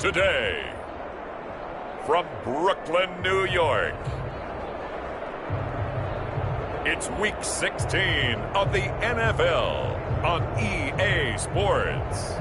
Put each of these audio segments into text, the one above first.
Today, from Brooklyn, New York, it's Week 16 of the NFL on EA Sports.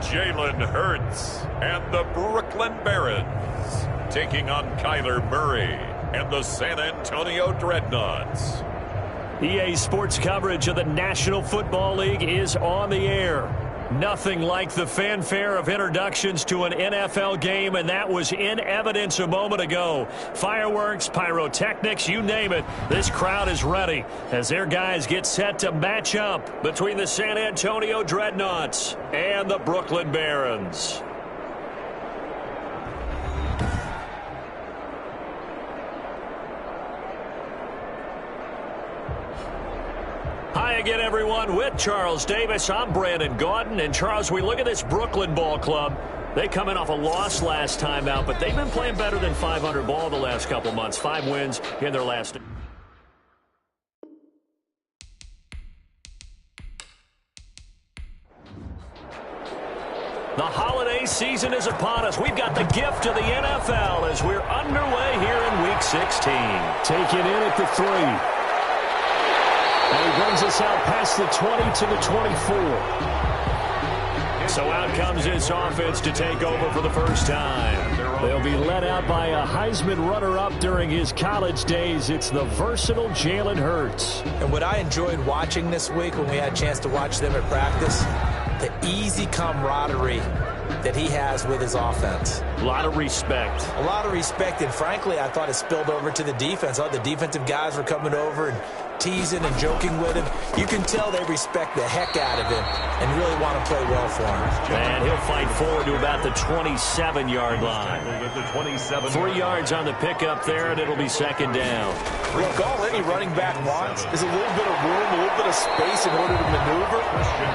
Jalen Hurts and the Brooklyn Barons taking on Kyler Murray and the San Antonio Dreadnoughts. EA Sports coverage of the National Football League is on the air. Nothing like the fanfare of introductions to an NFL game, and that was in evidence a moment ago. Fireworks, pyrotechnics, you name it. This crowd is ready as their guys get set to match up between the San Antonio Dreadnoughts and the Brooklyn Barons. Hi again, everyone. With Charles Davis, I'm Brandon Gaudin. And, Charles, we look at this Brooklyn ball club. They come in off a loss last time out, but they've been playing better than 500 ball the last couple months. 5 wins in their last. The holiday season is upon us. We've got the gift of the NFL as we're underway here in Week 16. Taken in at the 3. And he brings us out past the 20 to the 24. So out comes this offense to take over for the first time. They'll be led out by a Heisman runner-up during his college days. It's the versatile Jalen Hurts. And what I enjoyed watching this week when we had a chance to watch them at practice, the easy camaraderie that he has with his offense. A lot of respect. A lot of respect, and frankly, I thought it spilled over to the defense. All the defensive guys were coming over and teasing and joking with him. You can tell they respect the heck out of him and really want to play well for him. And he'll fight forward to about the 27-yard line. 3 yards on the pickup there, and it'll be second down. Look, all any running back wants is a little bit of room, a little bit of space in order to maneuver.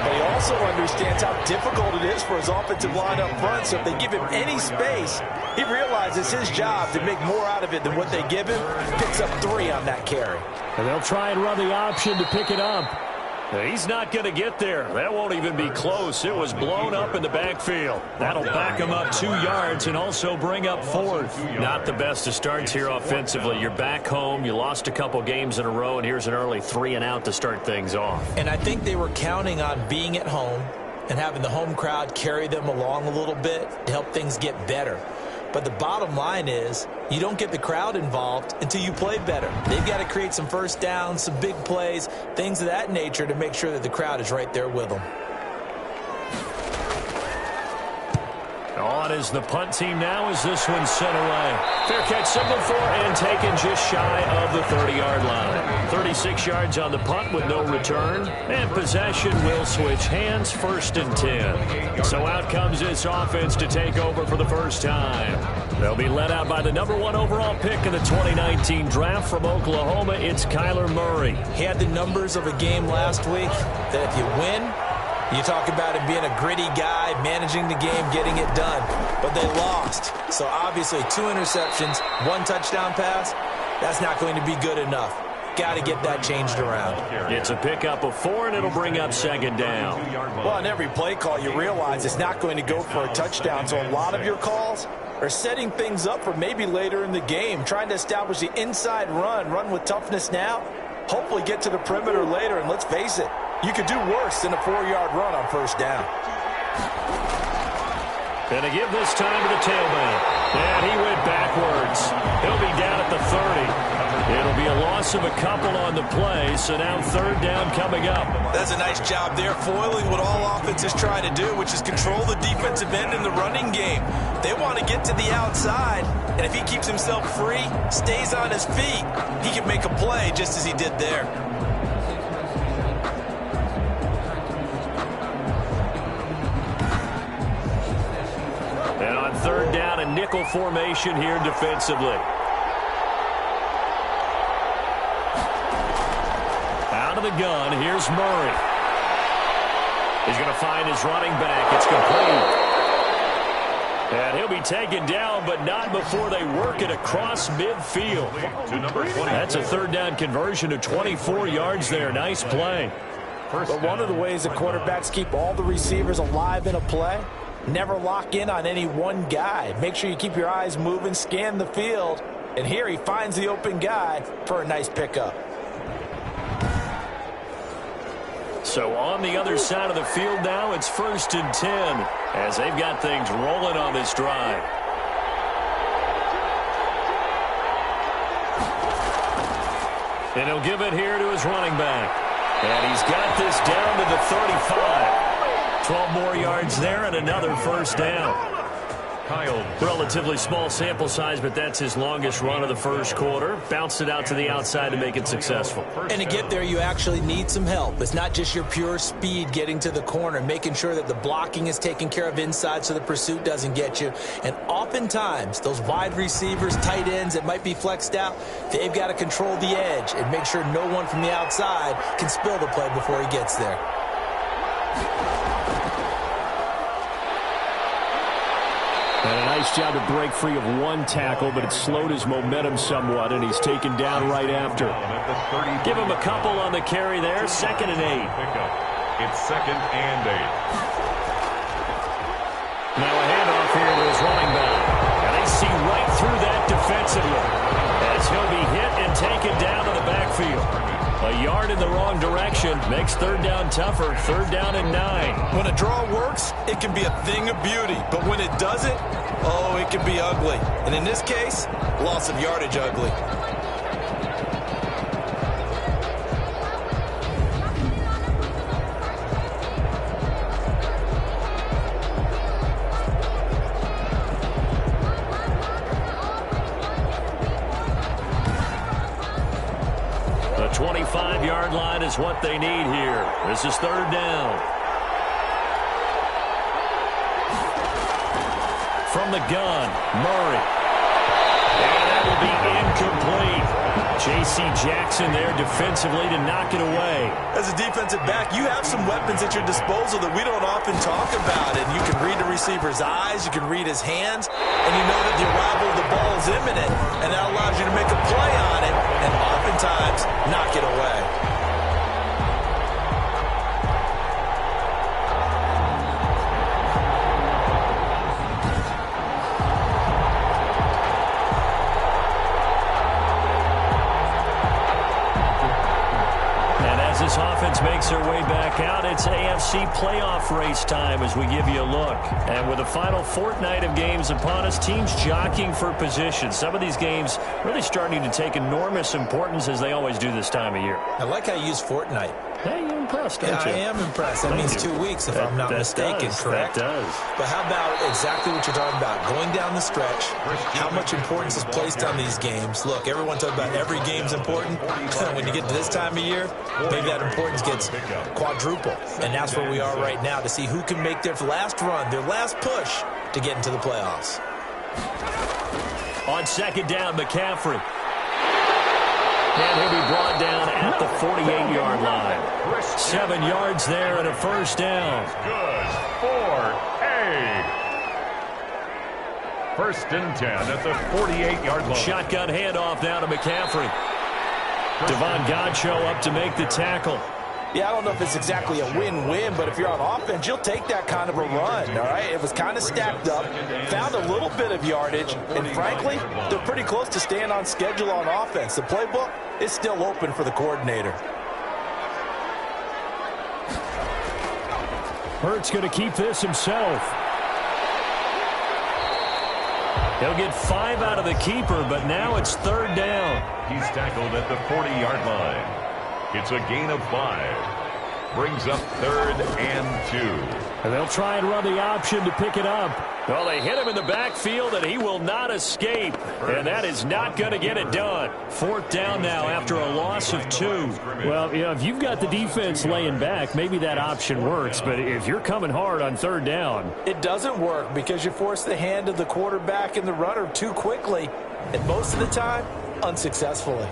But he also understands how difficult it is for his offensive line up front. So if they give him any space, he realizes his job to make more out of it than what they give him. Picks up 3 on that carry. And they'll try and run the option to pick it up. He's not going to get there. That won't even be close. It was blown up in the backfield. That'll back him up 2 yards and also bring up 4th. Not the best of starts here offensively. You're back home. You lost a couple games in a row, and here's an early 3 and out to start things off. And I think they were counting on being at home and having the home crowd carry them along a little bit to help things get better. But the bottom line is you don't get the crowd involved until you play better. They've got to create some first downs, some big plays, things of that nature to make sure that the crowd is right there with them. On is the punt team now as this one's sent away. Fair catch signaled for and taken just shy of the 30-yard line. 36 yards on the punt with no return. And possession will switch hands, 1st and 10. So out comes this offense to take over for the first time. They'll be led out by the number 1 overall pick in the 2019 draft from Oklahoma. It's Kyler Murray. He had the numbers of a game last week that if you win, you talk about him being a gritty guy, managing the game, getting it done. But they lost. So obviously 2 interceptions, 1 touchdown pass, that's not going to be good enough. Got to get that changed around. It's a pickup of 4, and it'll bring up second down. Well, on every play call, you realize it's not going to go for a touchdown. So a lot of your calls are setting things up for maybe later in the game, trying to establish the inside run with toughness now, hopefully get to the perimeter later. And let's face it, you could do worse than a 4-yard run on first down. Going to give this time to the tailback. And he went backwards. He'll be down at the 30. It'll be a loss of a couple on the play, so now 3rd down coming up. That's a nice job there, foiling what all offenses try to do, which is control the defensive end in the running game. They want to get to the outside, and if he keeps himself free, stays on his feet, he can make a play just as he did there. And on 3rd down, a nickel formation here defensively. of the gun. Here's Murray. He's going to find his running back. It's complete. And he'll be taken down, but not before they work it across midfield. That's a third down conversion of 24 yards there. Nice play. But one of the ways that quarterbacks keep all the receivers alive in a play, never lock in on any one guy. Make sure you keep your eyes moving, scan the field. And here he finds the open guy for a nice pickup. So on the other side of the field now, it's 1st and 10 as they've got things rolling on this drive. And he'll give it here to his running back. And he's got this down to the 35. 12 more yards there and another first down. Relatively small sample size, but that's his longest run of the first quarter. Bounced it out to the outside to make it successful. And to get there, you actually need some help. It's not just your pure speed getting to the corner, making sure that the blocking is taken care of inside so the pursuit doesn't get you. And oftentimes, those wide receivers, tight ends that might be flexed out, they've got to control the edge and make sure no one from the outside can spill the play before he gets there. And a nice job to break free of one tackle, but it slowed his momentum somewhat, and he's taken down right after. Give him a couple on the carry there. 2nd and 8. It's 2nd and 8. Now a handoff here to his running back. And they see right through that defensively as he'll be hit and taken down to the backfield. A yard in the wrong direction makes third down tougher. 3rd down and 9. When a draw works, it can be a thing of beauty. But when it doesn't, oh, it can be ugly. And in this case, loss of yardage ugly. The 25-yard line is what they need here. This is 3rd down. From the gun, Murray. And that will be incomplete. J.C. Jackson there defensively to knock it away. As a defensive back, you have some weapons at your disposal that we don't often talk about. And you can read the receiver's eyes, you can read his hands, and you know that the arrival of the ball is imminent. And that allows you to make a play on it and oftentimes knock it away. This offense makes their way back out. It's AFC playoff race time as we give you a look. And with the final fortnight of games upon us, teams jockeying for position. Some of these games really starting to take enormous importance as they always do this time of year. I like how you use fortnight. Hey, you're impressed, aren't you? I am impressed. That means 2 weeks if I'm not mistaken, correct? That does. But how about exactly what you're talking about? Going down the stretch, how much importance is placed on these games? Look, everyone talks about every game's important. When you get to this time of year, maybe that importance gets quadruple. And that's where we are right now to see who can make their last run, their last push to get into the playoffs. On 2nd down, McCaffrey. And he'll be brought down at the 48-yard line. 7 yards there and a first down. Good for A. 1st and 10 at the 48-yard line. Shotgun handoff now to McCaffrey. Devon Godchaux up to make the tackle. Yeah, I don't know if it's exactly a win-win, but if you're on offense, you'll take that kind of a run, all right? It was kind of stacked up, found a little bit of yardage, and frankly, they're pretty close to staying on schedule on offense. The playbook is still open for the coordinator. Hurts going to keep this himself. He'll get 5 out of the keeper, but now it's 3rd down. He's tackled at the 40-yard line. It's a gain of 5. Brings up 3rd and 2. And they'll try and run the option to pick it up. Well, they hit him in the backfield, and he will not escape. And that is not going to get it done. 4th down now after a loss of 2. Well, you know, if you've got the defense laying back, maybe that option works. But if you're coming hard on 3rd down, it doesn't work because you force the hand of the quarterback and the runner too quickly. And most of the time, unsuccessfully.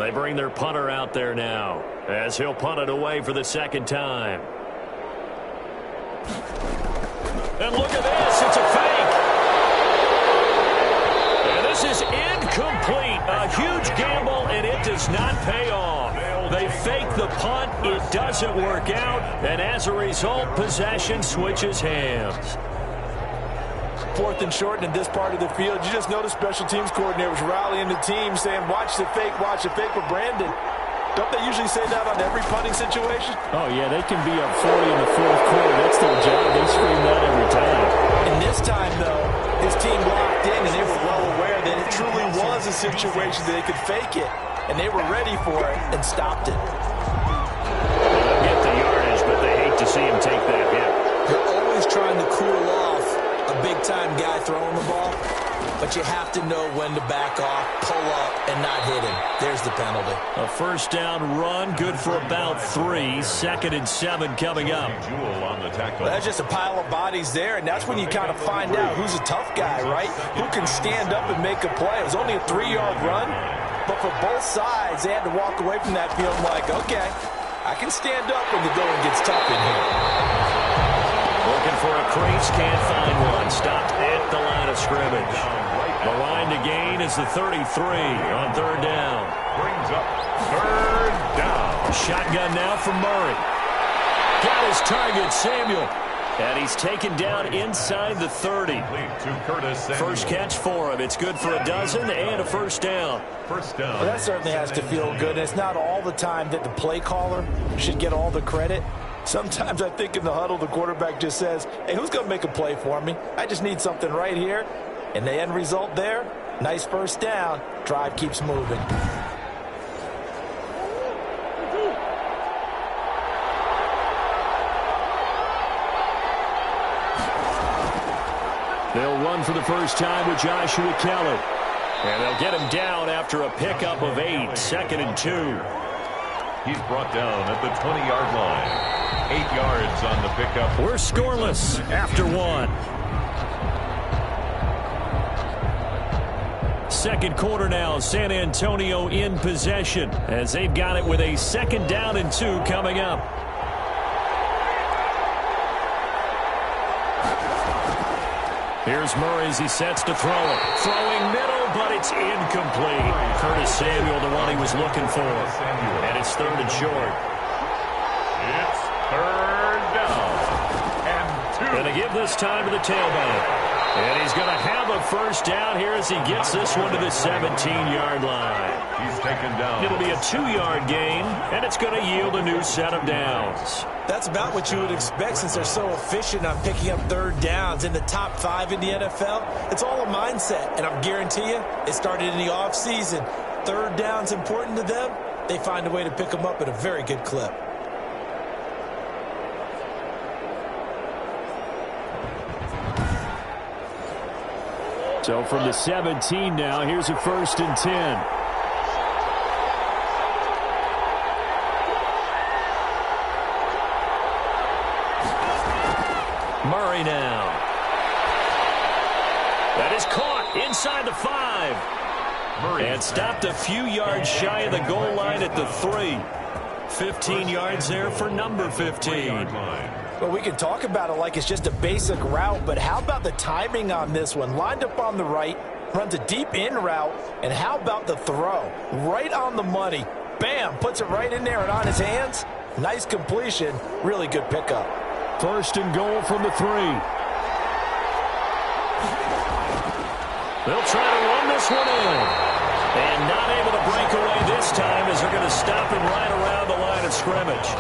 They bring their punter out there now as he'll punt it away for the second time. And look at this. It's a fake. And this is incomplete. A huge gamble, and it does not pay off. They fake the punt. It doesn't work out. And as a result, possession switches hands. 4th and short in this part of the field. You just notice special teams coordinators rallying the team saying, watch the fake for Brandon. Don't they usually say that on every punting situation? Oh, yeah, they can be up 40 in the 4th quarter. That's their job. They scream that every time. And this time, though, his team locked in, and they were well aware that it truly was a situation that they could fake it, and they were ready for it and stopped it. They'll get the yardage, but they hate to see him take that hit. You're always trying to cool off a big-time guy throwing the ball, but you have to know when to back off, pull up, and not hit him. There's the penalty. A first down run, good for about 3. 2nd and 7 coming up. Well, that's just a pile of bodies there, and that's when you kind of find out who's a tough guy, right? Who can stand up and make a play. It was only a 3-yard run, but for both sides, they had to walk away from that field like, okay, I can stand up when the going gets tough in here. Looking for a crease, can't find one. Stopped at the line of scrimmage. The line to gain is the 33 on 3rd down. Brings up 3rd down. Shotgun now for Murray. Got his target, Samuel. And he's taken down inside the 30. First catch for him. It's good for a dozen and a first down. Well, that certainly has to feel good. It's not all the time that the play caller should get all the credit. Sometimes I think in the huddle, the quarterback just says, hey, who's going to make a play for me? I just need something right here. And the end result there, nice first down. Drive keeps moving. They'll run for the first time with Joshua Kelly. And they'll get him down after a pickup of 8. 2nd and 2. He's brought down at the 20-yard line. 8 yards on the pickup. We're scoreless after 1. Second quarter now, San Antonio in possession as they've got it with a 2nd down and 2 coming up. Here's Murray as he sets to throw it. Throwing middle, but it's incomplete. Curtis Samuel, the one he was looking for. And it's 3rd and short. It's 3rd down and 2. Going to give this time to the tailback. And he's going to have a first down here as he gets this one to the 17-yard line. He's taken down. It'll be a 2-yard gain, and it's going to yield a new set of downs. That's about what you would expect since they're so efficient on picking up 3rd downs. In the top 5 in the NFL, it's all a mindset. And I'm guarantee you, it started in the offseason. 3rd down's important to them. They find a way to pick them up at a very good clip. So from the 17 now, here's a 1st and 10. Murray now. That is caught inside the 5. Murray and stopped a few yards shy of the goal line at the 3. 15 yards there for number 15. Well, we can talk about it like it's just a basic route, but how about the timing on this one? Lined up on the right, runs a deep in route, and how about the throw? Right on the money. Bam, puts it right in there and on his hands. Nice completion, really good pickup. 1st and goal from the 3. They'll try to run this one in. And not able to break away this time as they're going to stop him right around the line of scrimmage.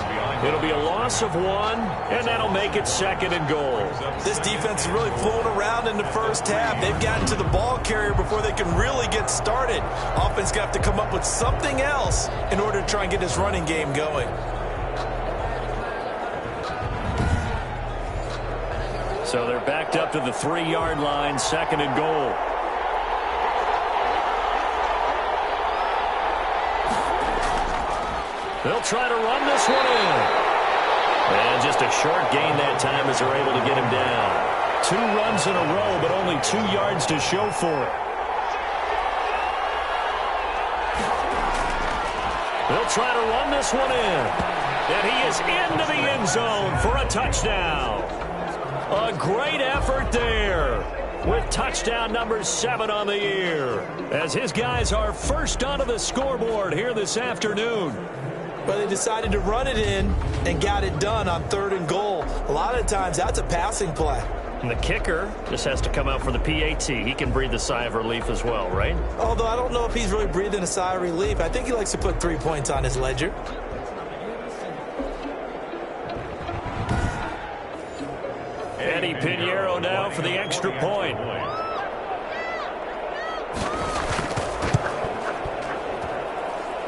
It'll be a loss of 1, and that'll make it 2nd and goal. This defense is really flown around in the first half. They've gotten to the ball carrier before they can really get started. Offense going to have to come up with something else in order to try and get this running game going. So they're backed up to the 3-yard line, 2nd and goal. They'll try to run this one in. And just a short gain that time as they're able to get him down. 2 runs in a row, but only 2 yards to show for it. They'll try to run this one in. And he is into the end zone for a touchdown. A great effort there with touchdown number 7 on the year, as his guys are first onto the scoreboard here this afternoon. But they decided to run it in and got it done on 3rd and goal. A lot of times that's a passing play. And the kicker just has to come out for the PAT. He can breathe a sigh of relief as well, right? Although I don't know if he's really breathing a sigh of relief. I think he likes to put 3 points on his ledger. Eddie Pinheiro now for the extra point.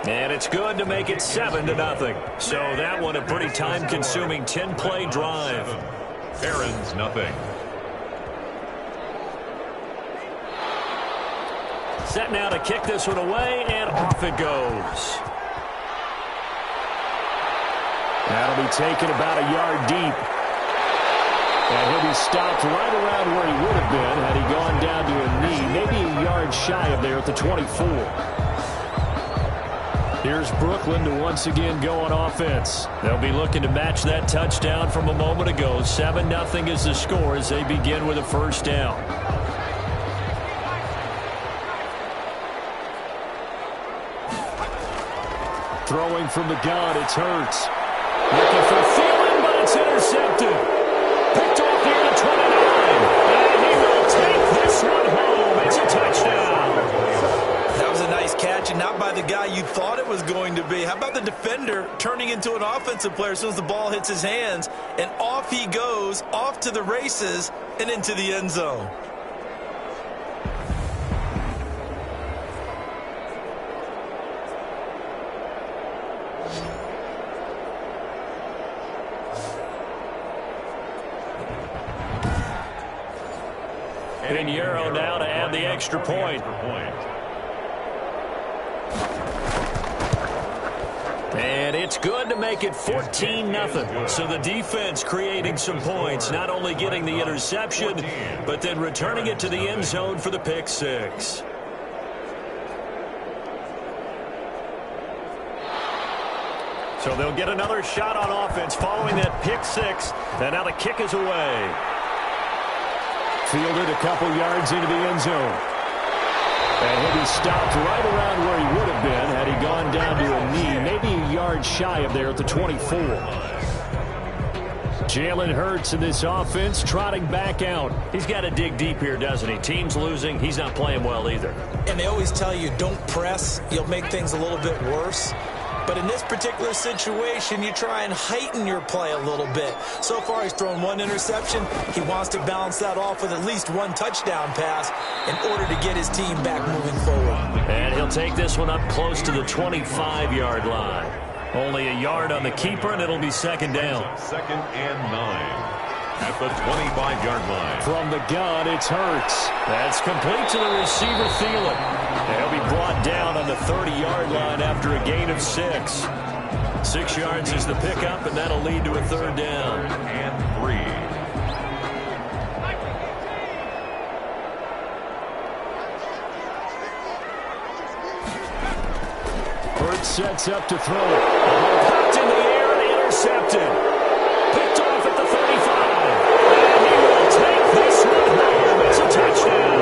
And it's good to make it 7-0. So that one a pretty time-consuming 10-play drive. Barons, nothing. Set now to kick this one away, and off it goes. That'll be taken about a yard deep. And he'll be stopped right around where he would have been had he gone down to a knee, maybe a yard shy of there at the 24. Here's Brooklyn to once again go on offense. They'll be looking to match that touchdown from a moment ago. 7-0 is the score as they begin with a first down. Throwing from the gun, it's Hurts. Looking for Thielen, but it's intercepted. Picked off here to 29. And he will take this one home. It's a touchdown. That was a nice catch, and not by the guy you thought it was going to be. How about the defender turning into an offensive player as soon as the ball hits his hands, and off he goes, off to the races, and into the end zone. Pinheiro now to add the extra point. And it's good to make it 14-0. So the defense creating some points, not only getting the interception, but then returning it to the end zone for the pick 6. So they'll get another shot on offense following that pick 6. And now the kick is away. Fielded a couple yards into the end zone. And he'll be stopped right around where he would have been had he gone down to a knee, maybe a yard shy of there at the 24. Jalen Hurts in this offense trotting back out. He's got to dig deep here, doesn't he? Team's losing. He's not playing well either. And they always tell you, don't press. You'll make things a little bit worse. But in this particular situation, you try and heighten your play a little bit. So far, he's thrown 1 interception. He wants to balance that off with at least 1 touchdown pass in order to get his team back moving forward. And he'll take this one up close to the 25-yard line. Only a yard on the keeper, and it'll be 2nd down. 2nd and 9 at the 25-yard line. From the gun, it's Hurts. That's complete to the receiver, Thielen. And he'll be brought down on the 30-yard line after a gain of 6. 6 yards is the pickup, and that'll lead to a 3rd down. And 3. Hurts sets up to throw. Popped in the air and intercepted. Picked off at the 35. And he will take this one home. It's a touchdown.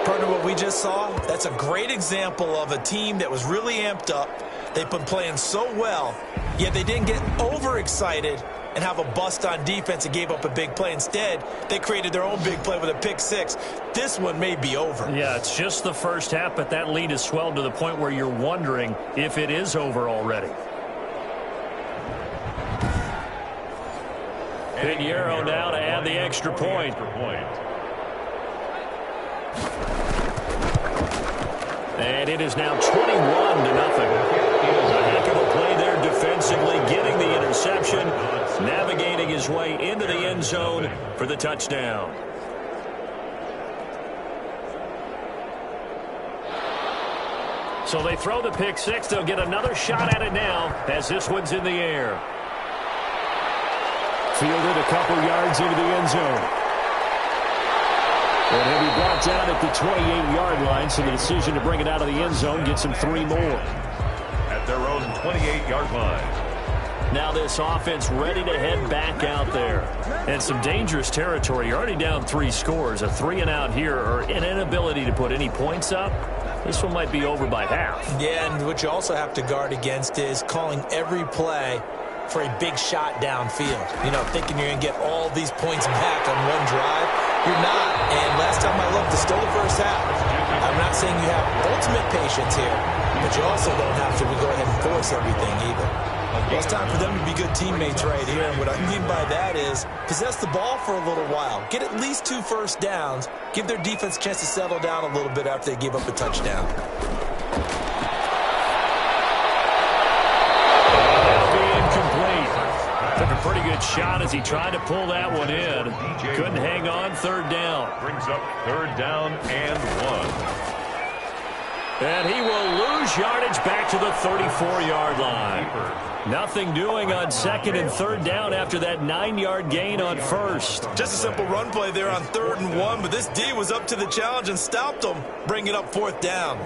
Partner, what we just saw, that's a great example of a team that was really amped up. They've been playing so well, yet they didn't get overexcited and have a bust on defense and gave up a big play. Instead, they created their own big play with a pick 6. This one may be over. Yeah, it's just the first half, but that lead has swelled to the point where you're wondering if it is over already. Pinheiro now to add the extra point. And it is now 21-0. A heck of a play there defensively, getting the interception, navigating his way into the end zone for the touchdown. So they throw the pick 6. They'll get another shot at it now as this one's in the air. Fielded a couple yards into the end zone. And he'll be brought down at the 28-yard line, so the decision to bring it out of the end zone gets him 3 more. At their own 28-yard line. Now this offense ready to head back out there. And some dangerous territory. You're already down 3 scores. A 3-and-out here, or an inability to put any points up. This one might be over by half. Yeah, and what you also have to guard against is calling every play for a big shot downfield. You know, thinking you're going to get all these points back on one drive. You're not. And last time I looked, it's still the first half. I'm not saying you have ultimate patience here, but you also don't have to go ahead and force everything either. Well, it's time for them to be good teammates right here. And what I mean by that is possess the ball for a little while. Get at least 2 first downs. Give their defense a chance to settle down a little bit after they give up a touchdown. That'll be incomplete. Took a pretty good shot as he tried to pull that one in. Couldn't hang on. 3rd down. Brings up 3rd down and 1. And he will lose yardage back to the 34-yard line. Nothing doing on 2nd and 3rd down after that 9-yard gain on 1st. Just a simple run play there on 3rd and 1, but this D was up to the challenge and stopped them, bringing up 4th down.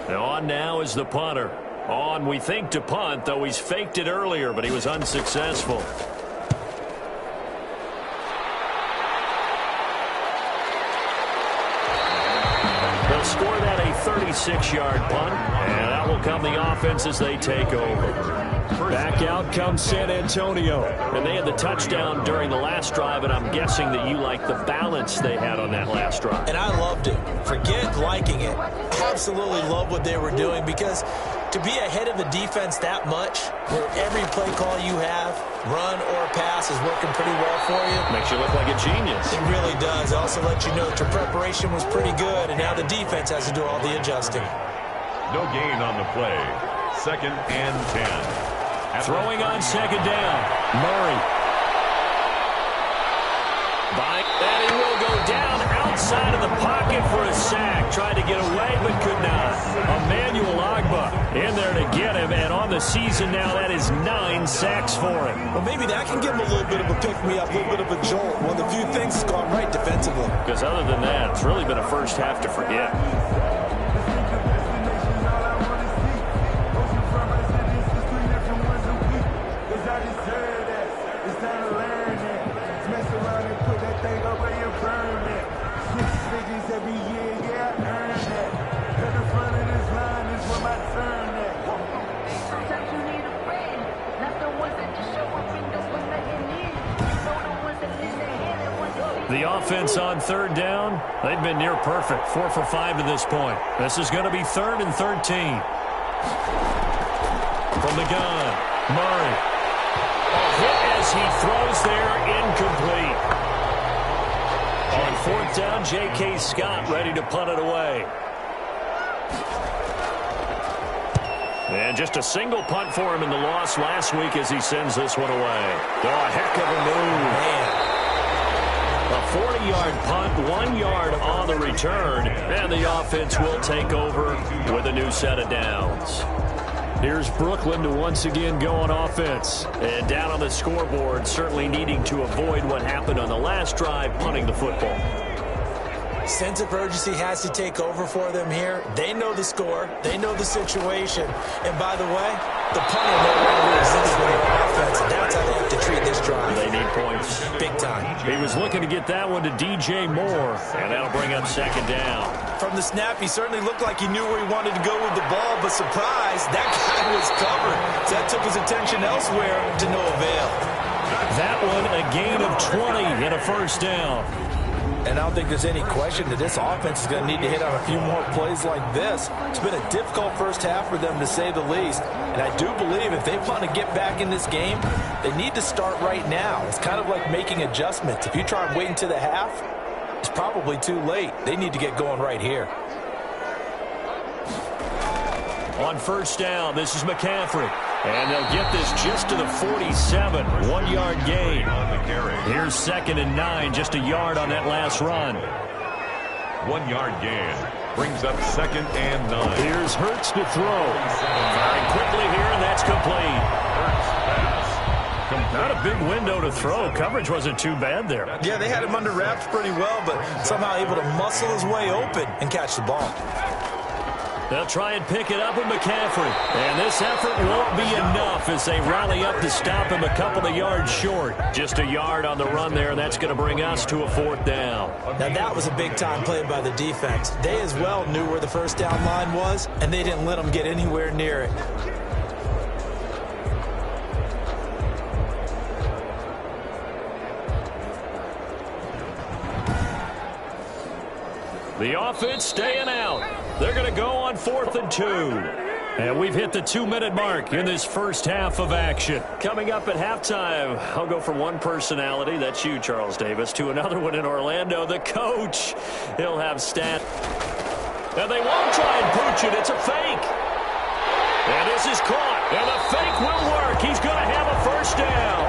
On now is the punter. On, we think, to punt, though he's faked it earlier, but he was unsuccessful. They'll score that a 36-yard punt, and that will come the offense as they take over. Back out comes San Antonio, and they had the touchdown during the last drive, and I'm guessing that you like the balance they had on that last drive. And I loved it. Forget liking it. Absolutely love what they were doing, because to be ahead of the defense that much, where every play call you have, run or pass, is working pretty well for you. Makes you look like a genius. It really does. It also lets you know that your preparation was pretty good, and now the defense has to do all the adjusting. No gain on the play. 2nd and 10. Throwing on 2nd down. Murray. And he will go down outside of the pocket for a sack. Tried to get away, but could not. Emmanuel Agba in there to get him. And on the season now, that is 9 sacks for him. Well, maybe that can give him a little bit of a pick-me-up, a little bit of a jolt. One of the few things that's gone right defensively. Because other than that, it's really been a first half to forget. The offense on 3rd down, they've been near perfect. 4 for 5 to this point. This is going to be 3rd and 13. From the gun, Murray. A hit as he throws there, incomplete. On 4th down, J.K. Scott ready to punt it away. And just a single punt for him in the loss last week as he sends this one away. Oh, a heck of a move. Man. A 40-yard punt, 1 yard on the return, and the offense will take over with a new set of downs. Here's Brooklyn to once again go on offense. And down on the scoreboard, certainly needing to avoid what happened on the last drive, punting the football. Sense of urgency has to take over for them here. They know the score. They know the situation. And by the way, the punter no longer exists in their offense. That's how they have to treat this drive. They need points. Big time. He was looking to get that one to DJ Moore, and that'll bring up 2nd down. From the snap, he certainly looked like he knew where he wanted to go with the ball, but surprise, that guy was covered. So that took his attention elsewhere to no avail. That one a gain of 20 and a 1st down. And I don't think there's any question that this offense is going to need to hit on a few more plays like this. It's been a difficult first half for them, to say the least. And I do believe if they want to get back in this game, they need to start right now. It's kind of like making adjustments. If you try and wait until the half, it's probably too late. They need to get going right here. On 1st down, this is McCaffrey. And they'll get this just to the 47. 1 yard gain. Here's 2nd and 9, just a yard on that last run. 1 yard gain. Brings up 2nd and 9. Here's Hurts to throw. Firing quickly here, and that's complete. Not a big window to throw. Coverage wasn't too bad there. Yeah, they had him under wraps pretty well, but somehow able to muscle his way open and catch the ball. They'll try and pick it up with McCaffrey. And this effort won't be enough as they rally up to stop him a couple of yards short. Just a yard on the run there, and that's going to bring us to a 4th down. Now, that was a big-time play by the defense. They as well knew where the first down line was, and they didn't let them get anywhere near it. The offense staying out. They're going to go on 4th and 2. And we've hit the 2-minute mark in this first half of action. Coming up at halftime, I'll go from one personality, that's you, Charles Davis, to another one in Orlando, the coach. He'll have stat. And they won't try and pooch it. It's a fake. And this is caught. And the fake will work. He's going to have a first down.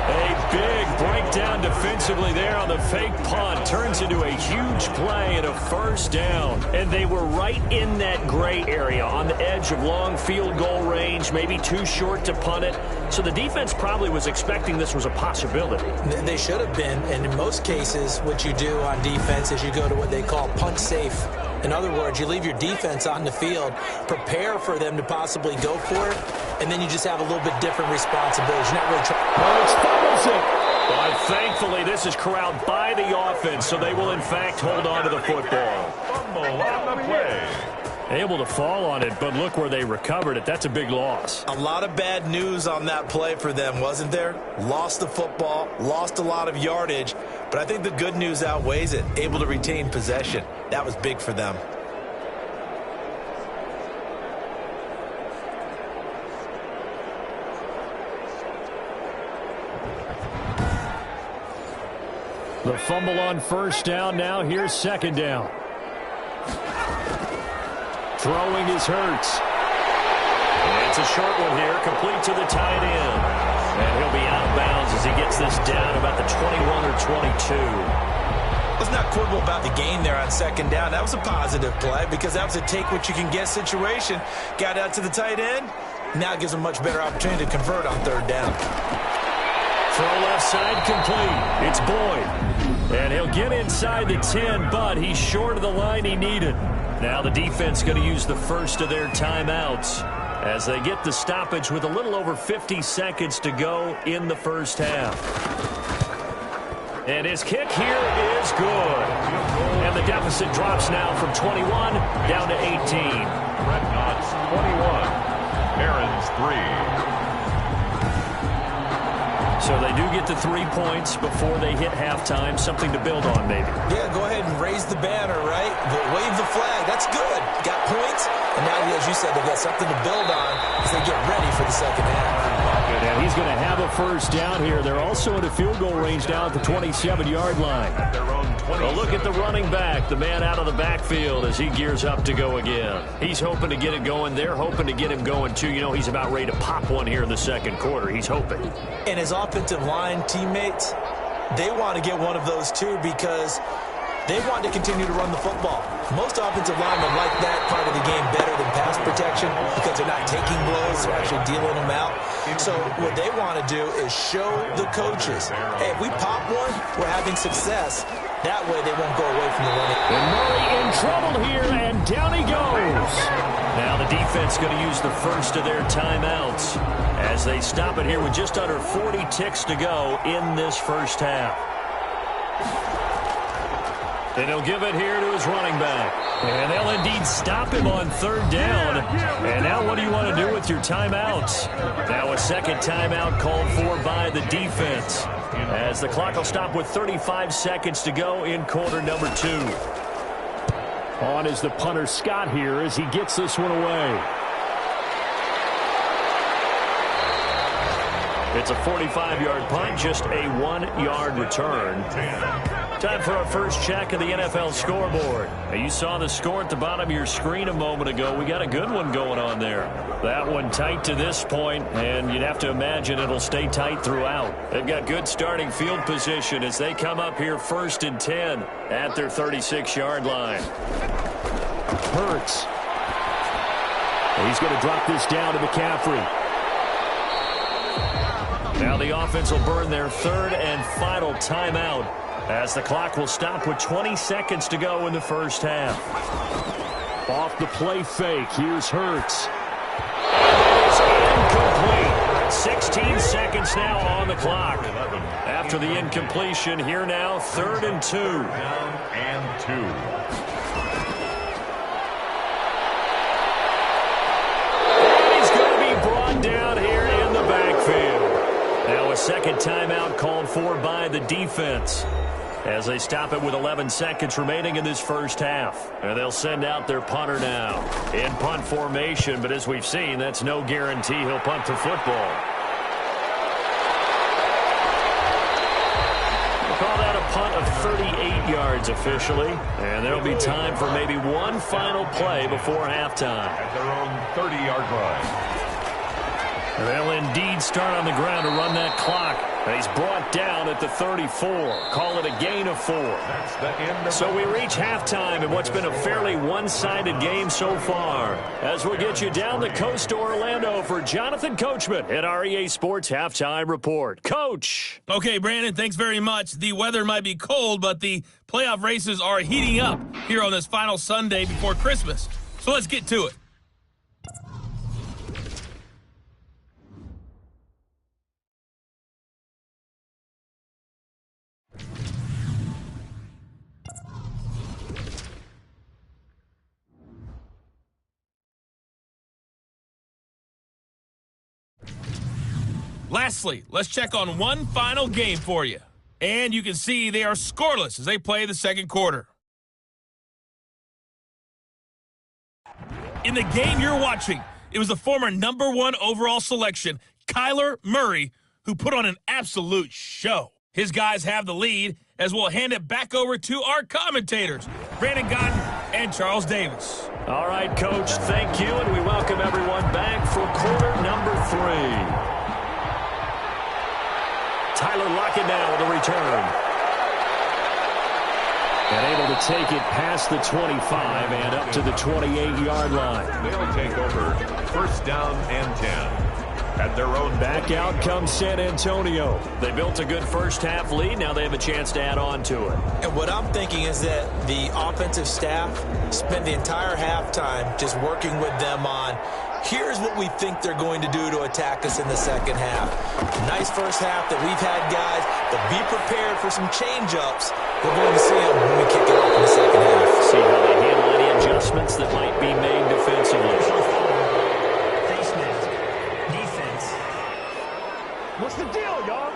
A big breakdown defensively there on the fake punt. Turns into a huge play and a first down. And they were right in that gray area on the edge of long field goal range, maybe too short to punt it. So the defense probably was expecting this was a possibility. They should have been, and in most cases, what you do on defense is you go to what they call punt safe. In other words, you leave your defense on the field, prepare for them to possibly go for it, and then you just have a little bit different responsibility. You're not really But thankfully, this is corralled by the offense, so they will, in fact, hold on to the football. Fumble on the play. Able to fall on it, but look where they recovered it. That's a big loss. A lot of bad news on that play for them, wasn't there? Lost the football, lost a lot of yardage, but I think the good news outweighs it. Able to retain possession. That was big for them. The fumble on first down. Now here's 2nd down. Throwing is Hurts. And it's a short one here, complete to the tight end. And he'll be out of bounds as he gets this down about the 21 or 22. Let's not quibble about the gain there on 2nd down. That was a positive play because that was a take-what-you-can-get situation. Got out to the tight end. Now gives them a much better opportunity to convert on 3rd down. Throw left side complete. It's Boyd. And he'll get inside the 10, but he's short of the line he needed. Now the defense going to use the first of their timeouts as they get the stoppage with a little over 50 seconds to go in the first half. And his kick here is good. And the deficit drops now from 21 down to 18. Dreadnoughts 21. Barons 3. So they do get the 3 points before they hit halftime. Something to build on, maybe. Yeah, go ahead and raise the banner, right? Wave the flag. That's good. Got points. And now, as you said, they've got something to build on as they get ready for the second half. And he's going to have a first down here. They're also in a field goal range down at the 27-yard line. A look at the running back, the man out of the backfield as he gears up to go again. He's hoping to get it going. They're hoping to get him going, too. You know, he's about ready to pop one here in the second quarter. He's hoping. And his offensive line teammates, they want to get one of those, too, because they want to continue to run the football. Most offensive linemen like that part of the game better than pass protection because they're not taking blows, they're actually dealing them out. So what they want to do is show the coaches, hey, if we pop one, we're having success. That way they won't go away from the running. And Murray in trouble here, and down he goes. Now the defense going to use the first of their timeouts as they stop it here with just under 40 ticks to go in this first half. And he'll give it here to his running back. And they'll indeed stop him on 3rd down. And now what do you want to do with your timeouts? Now a second timeout called for by the defense, as the clock will stop with 35 seconds to go in quarter number 2. On is the punter Scott here as he gets this one away. It's a 45-yard punt, just a 1-yard return. Time for our first check of the NFL scoreboard. Now, you saw the score at the bottom of your screen a moment ago. We got a good one going on there. That one tight to this point, and you'd have to imagine it'll stay tight throughout. They've got good starting field position as they come up here 1st and 10 at their 36-yard line. Hurts. He's going to drop this down to McCaffrey. Now the offense will burn their third and final timeout as the clock will stop with 20 seconds to go in the first half. Off the play fake, here's Hurts. It's incomplete. 16 seconds now on the clock. After the incompletion, here now, 3rd and 2. Down and 2. Down here in the backfield. Now a second timeout called for by the defense as they stop it with 11 seconds remaining in this first half. And they'll send out their punter now in punt formation, but as we've seen, that's no guarantee he'll punt the football. We'll call that a punt of 38 yards officially, and there'll be time for maybe one final play before halftime. At their own 30-yard line. They'll indeed start on the ground to run that clock. And he's brought down at the 34. Call it a gain of 4. That's the end of so we reach halftime in what's been a fairly one-sided game so far. As we'll get you down the coast to Orlando for Jonathan Coachman at our EA Sports Halftime Report. Coach. Okay, Brandon, thanks very much. The weather might be cold, but the playoff races are heating up here on this final Sunday before Christmas. So let's get to it. Lastly, let's check on one final game for you. And you can see they are scoreless as they play the second quarter. In the game you're watching, it was the former #1 overall selection, Kyler Murray, who put on an absolute show. His guys have the lead as we'll hand it back over to our commentators, Brandon Godden and Charles Davis. All right, Coach, thank you, and we welcome everyone back for quarter number 3. Tyler Lockett now with the return. And able to take it past the 25 and up to the 28-yard line. They'll take over 1st down and 10. At their own back out comes San Antonio. They built a good first half lead. Now they have a chance to add on to it. And what I'm thinking is that the offensive staff spent the entire halftime just working with them on here's what we think they're going to do to attack us in the second half. Nice first half that we've had, guys, but be prepared for some change-ups. We're going to see them when we kick it off in the second half. See how they handle any adjustments that might be made defensively. Face mask. Defense. What's the deal, y'all?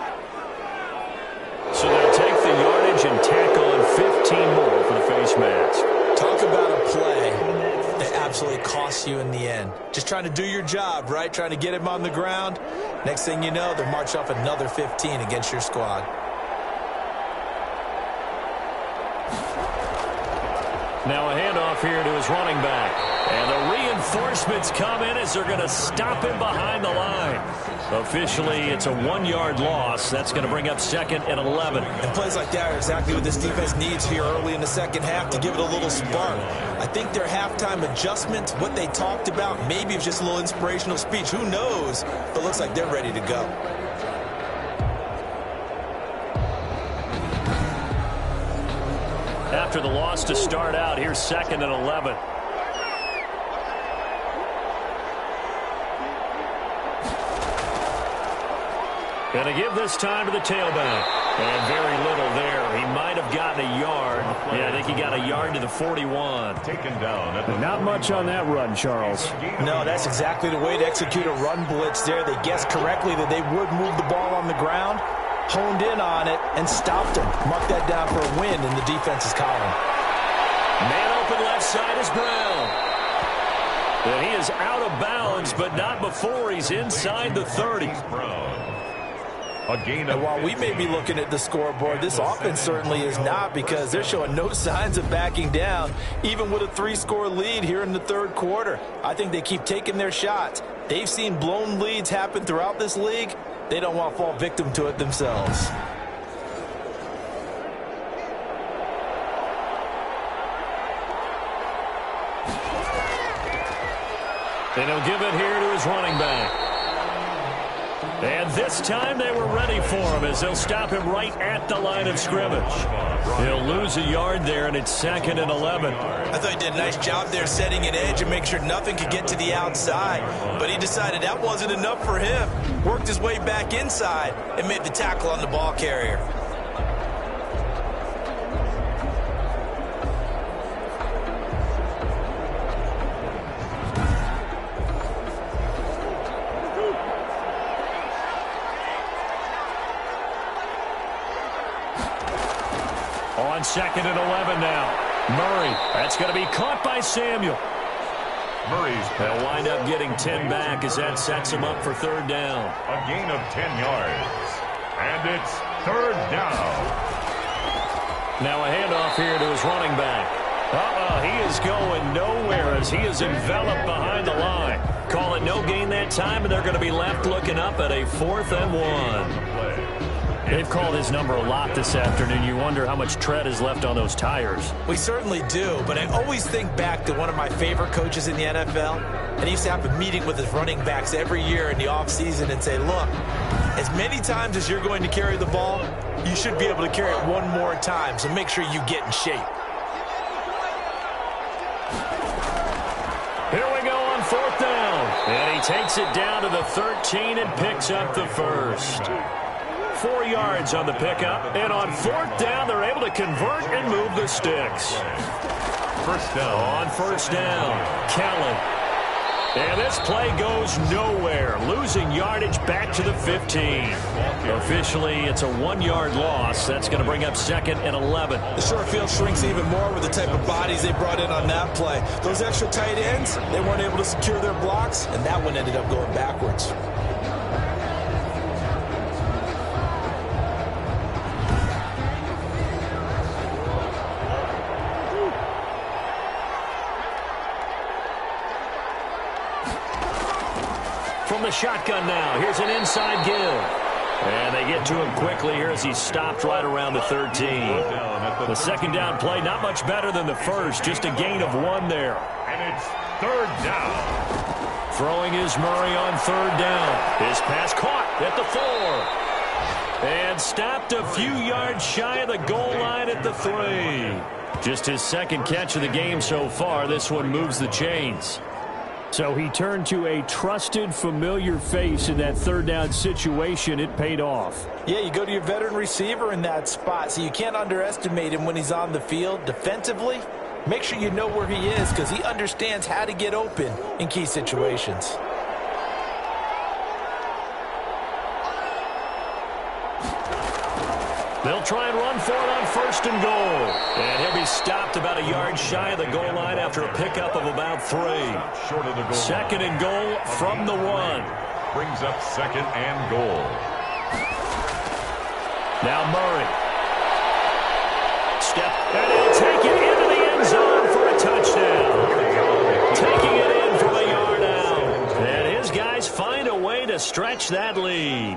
So they'll take the yardage and tack on 15 more for the face mask. Talk about a play that absolutely costs you in the end. Just trying to do your job, right? Trying to get him on the ground. Next thing you know, they're marching off another 15 against your squad. Now a handoff here to his running back. And the reinforcements come in as they're going to stop him behind the line. Officially, it's a 1-yard loss. That's going to bring up 2nd and 11. And plays like that are exactly what this defense needs here early in the second half to give it a little spark. I think their halftime adjustments, what they talked about, maybe it's just a little inspirational speech. Who knows? But it looks like they're ready to go. After the loss to start out, here's 2nd and 11. Going to give this time to the tailback. And very little there. He might have gotten a yard. Yeah, I think he got a yard to the 41. taken down. Not much on that run, Charles. No, that's exactly the way to execute a run blitz there. They guessed correctly that they would move the ball on the ground, honed in on it, and stopped him. Mark that down for a win in the defense's column. Man open left side is Brown. And he is out of bounds, but not before he's inside the 30. And while we may be looking at the scoreboard, this offense certainly is not, because they're showing no signs of backing down, even with a 3-score lead here in the third quarter. I think they keep taking their shots. They've seen blown leads happen throughout this league. They don't want to fall victim to it themselves. And he'll give it here to his running back. And this time they were ready for him as they'll stop him right at the line of scrimmage. He'll lose a yard there, and it's 2nd and 11. I thought he did a nice job there setting an edge and make sure nothing could get to the outside. But he decided that wasn't enough for him. Worked his way back inside and made the tackle on the ball carrier. On 2nd and 11 now. Murray, that's going to be caught by Samuel. They'll wind up getting 10 back as that sets him up for 3rd down. A gain of 10 yards. And it's 3rd down. Now a handoff here to his running back. He is going nowhere as he is enveloped behind the line. Call it no gain that time, and they're going to be left looking up at a 4th and 1. They've called his number a lot this afternoon. You wonder how much tread is left on those tires. We certainly do, but I always think back to one of my favorite coaches in the NFL, and he used to have a meeting with his running backs every year in the offseason and say, look, as many times as you're going to carry the ball, you should be able to carry it one more time, so make sure you get in shape. Here we go on 4th down. And he takes it down to the 13 and picks up the first. 4 yards on the pickup, and on 4th down, they're able to convert and move the sticks. First down. On 1st down, Kellen. And this play goes nowhere, losing yardage back to the 15. Officially, it's a 1-yard loss. That's going to bring up 2nd and 11. The short field shrinks even more with the type of bodies they brought in on that play. Those extra tight ends, they weren't able to secure their blocks, and that one ended up going backwards. From the shotgun now, here's an inside give. And they get to him quickly here as he stopped right around the 13. The 2nd down play, not much better than the first, just a gain of 1 there. And it's 3rd down. Throwing is Murray on 3rd down. His pass caught at the 4. And stopped a few yards shy of the goal line at the 3. Just his 2nd catch of the game so far. This one moves the chains. So he turned to a trusted, familiar face in that 3rd down situation. It paid off. Yeah, you go to your veteran receiver in that spot, so you can't underestimate him when he's on the field defensively. Make sure you know where he is because he understands how to get open in key situations. They'll try and run for it on 1st and goal. And he'll be stopped about a yard shy of the goal line after a pickup of about 3. Short of the goal. 2nd and goal from the 1. Brings up 2nd and goal. Now Murray. Step, and he'll take it into the end zone for a touchdown. Taking it in from a yard out. And his guys find a way to stretch that lead.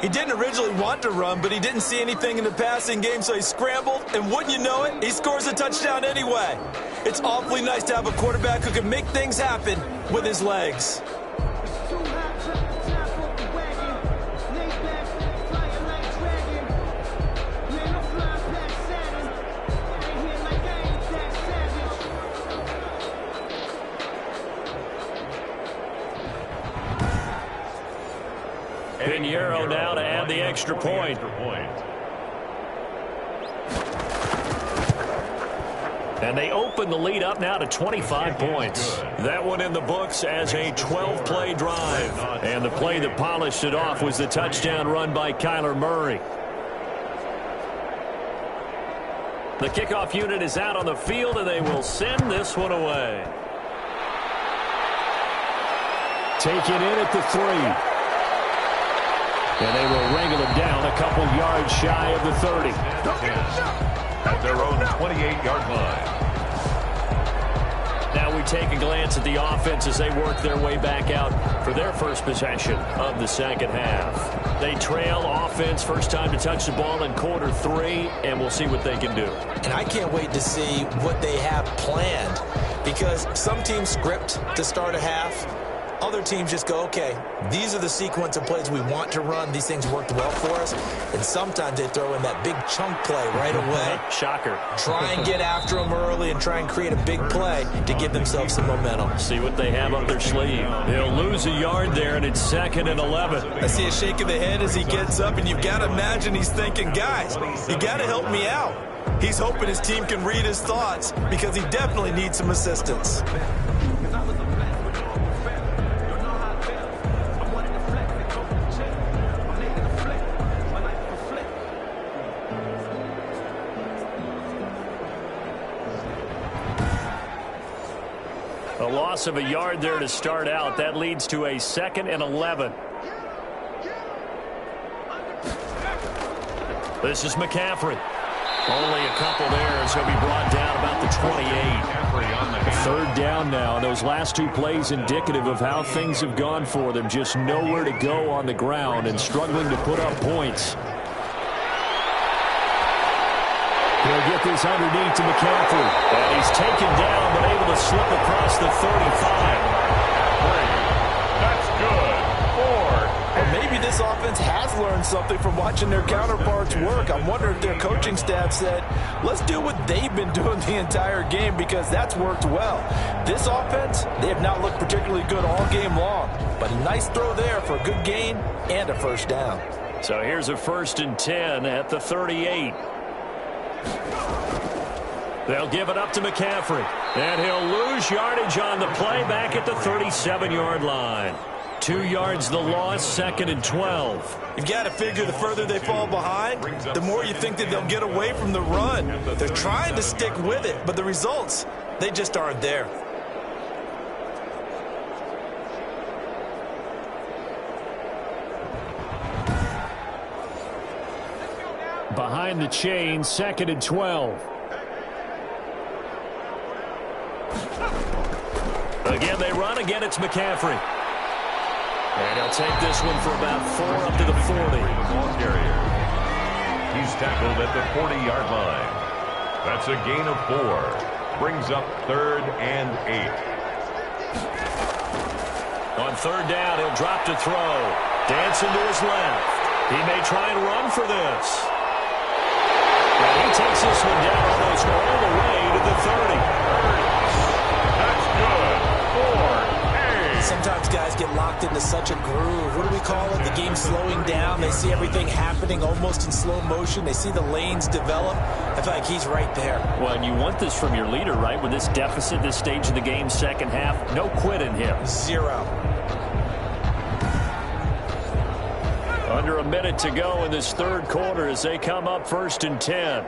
He didn't originally want to run, but he didn't see anything in the passing game, so he scrambled, and wouldn't you know it, he scores a touchdown anyway. It's awfully nice to have a quarterback who can make things happen with his legs. Pinheiro now to add the extra point. And they open the lead up now to 25 points. That one in the books as a 12-play drive. And the play that polished it off was the touchdown run by Kyler Murray. The kickoff unit is out on the field, and they will send this one away. Taken in at the 3. And they will wrangle him down a couple yards shy of the 30. At their own 28-yard line. Now we take a glance at the offense as they work their way back out for their first possession of the 2nd half. They trail offense, first time to touch the ball in quarter 3, and we'll see what they can do. And I can't wait to see what they have planned because some teams script to start a half. other teams just go, okay, these are the sequence of plays we want to run. These things worked well for us. And sometimes they throw in that big chunk play right away. Shocker. Try and get after them early and try and create a big play to give themselves some momentum. See what they have up their sleeve. He'll lose a yard there, and it's 2nd and 11. I see a shake of the head as he gets up, and you've got to imagine he's thinking, guys, you got to help me out. He's hoping his team can read his thoughts because he definitely needs some assistance. A loss of a yard there to start out. That leads to a 2nd and 11. This is McCaffrey. Only a couple there as he'll be brought down about the 28. 3rd down now. Those last 2 plays indicative of how things have gone for them. Just nowhere to go on the ground and struggling to put up points. He'll get this underneath to McCaffrey. And he's taken down but able to slip across the 35. That's good. 4. Or maybe this offense has learned something from watching their counterparts work. I'm wondering if their coaching staff said, let's do what they've been doing the entire game because that's worked well. This offense, they have not looked particularly good all game long. But a nice throw there for a good gain and a 1st down. So here's a 1st and 10 at the 38. They'll give it up to McCaffrey. And he'll lose yardage on the play back at the 37-yard line. 2 yards the loss, 2nd and 12. You've got to figure the further they fall behind, the more you think that they'll get away from the run. They're trying to stick with it, but the results, they just aren't there. Behind the chain, 2nd and 12. Again, they run. Again, it's McCaffrey. And he'll take this one for about 4 up to the 40. Ball carrier. He's tackled at the 40-yard line. That's a gain of 4. Brings up 3rd and 8. On 3rd down, he'll drop to throw. Dancing to his left. He may try and run for this. And he takes this one down almost all the way to the 30. That's good. 4. Sometimes guys get locked into such a groove. What do we call it? The game slowing down. They see everything happening almost in slow motion. They see the lanes develop. I feel like he's right there. Well, and you want this from your leader, right? With this deficit, this stage of the game, 2nd half, no quit in him. 0. Under a minute to go in this 3rd quarter as they come up 1st and 10.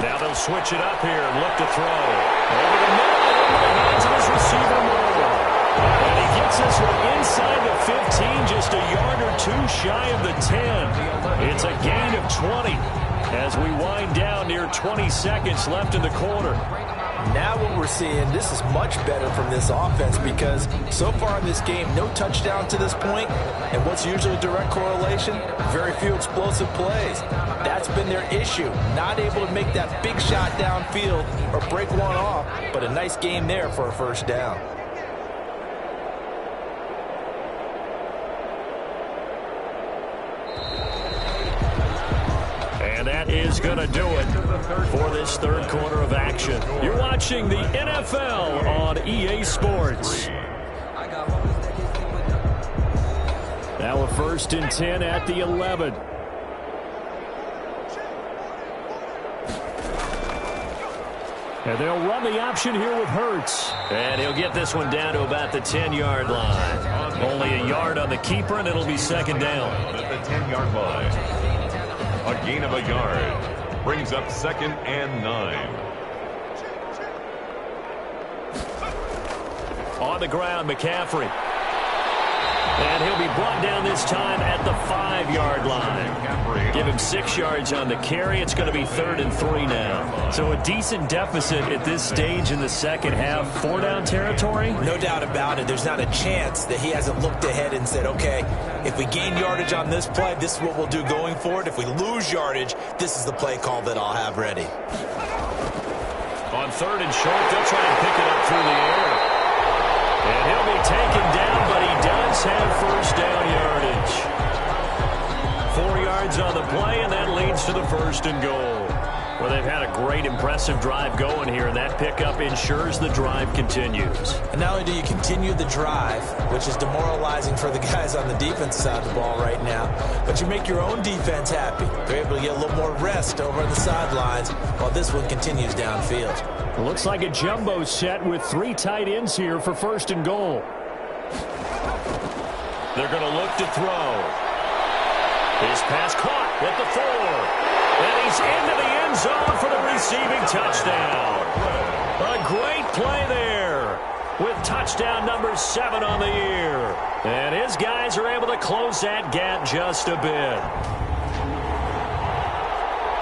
Now they'll switch it up here and look to throw. Over the middle, over the hands of his receiver, Moore. And he gets this one inside the 15, just a yard or 2 shy of the 10. It's a gain of 20 as we wind down near 20 seconds left in the quarter. Now what we're seeing, this is much better from this offense because so far in this game, no touchdown to this point, and what's usually a direct correlation? Very few explosive plays. That's been their issue, not able to make that big shot downfield or break one off, but a nice game there for a 1st down. And that is going to do it for this 3rd quarter of action. You're watching the NFL on EA Sports. Now a 1st and 10 at the 11. And they'll run the option here with Hurts. And he'll get this one down to about the 10-yard line. Only a yard on the keeper, and it'll be 2nd down. At the 10-yard line. A gain of a yard. Brings up 2nd and 9. On the ground, McCaffrey. And he'll be brought down this time at the 5-yard line. Give him 6 yards on the carry. It's going to be 3rd and 3 now. So a decent deficit at this stage in the 2nd half. 4-down territory? No doubt about it. There's not a chance that he hasn't looked ahead and said, okay, if we gain yardage on this play, this is what we'll do going forward. If we lose yardage, this is the play call that I'll have ready. On 3rd and short, they'll try and pick it up through the air. And he'll be taken down, but he does have first down yardage. 4 yards on the play, and that leads to the first and goal. Well, they've had a great, impressive drive going here, and that pickup ensures the drive continues. And not only do you continue the drive, which is demoralizing for the guys on the defense side of the ball right now, but you make your own defense happy. They're able to get a little more rest over on the sidelines while this one continues downfield. It looks like a jumbo set with 3 tight ends here for first and goal. They're going to look to throw. His pass caught at the 4. And he's into the end zone for the receiving touchdown. A great play there with touchdown number 7 on the year. And his guys are able to close that gap just a bit.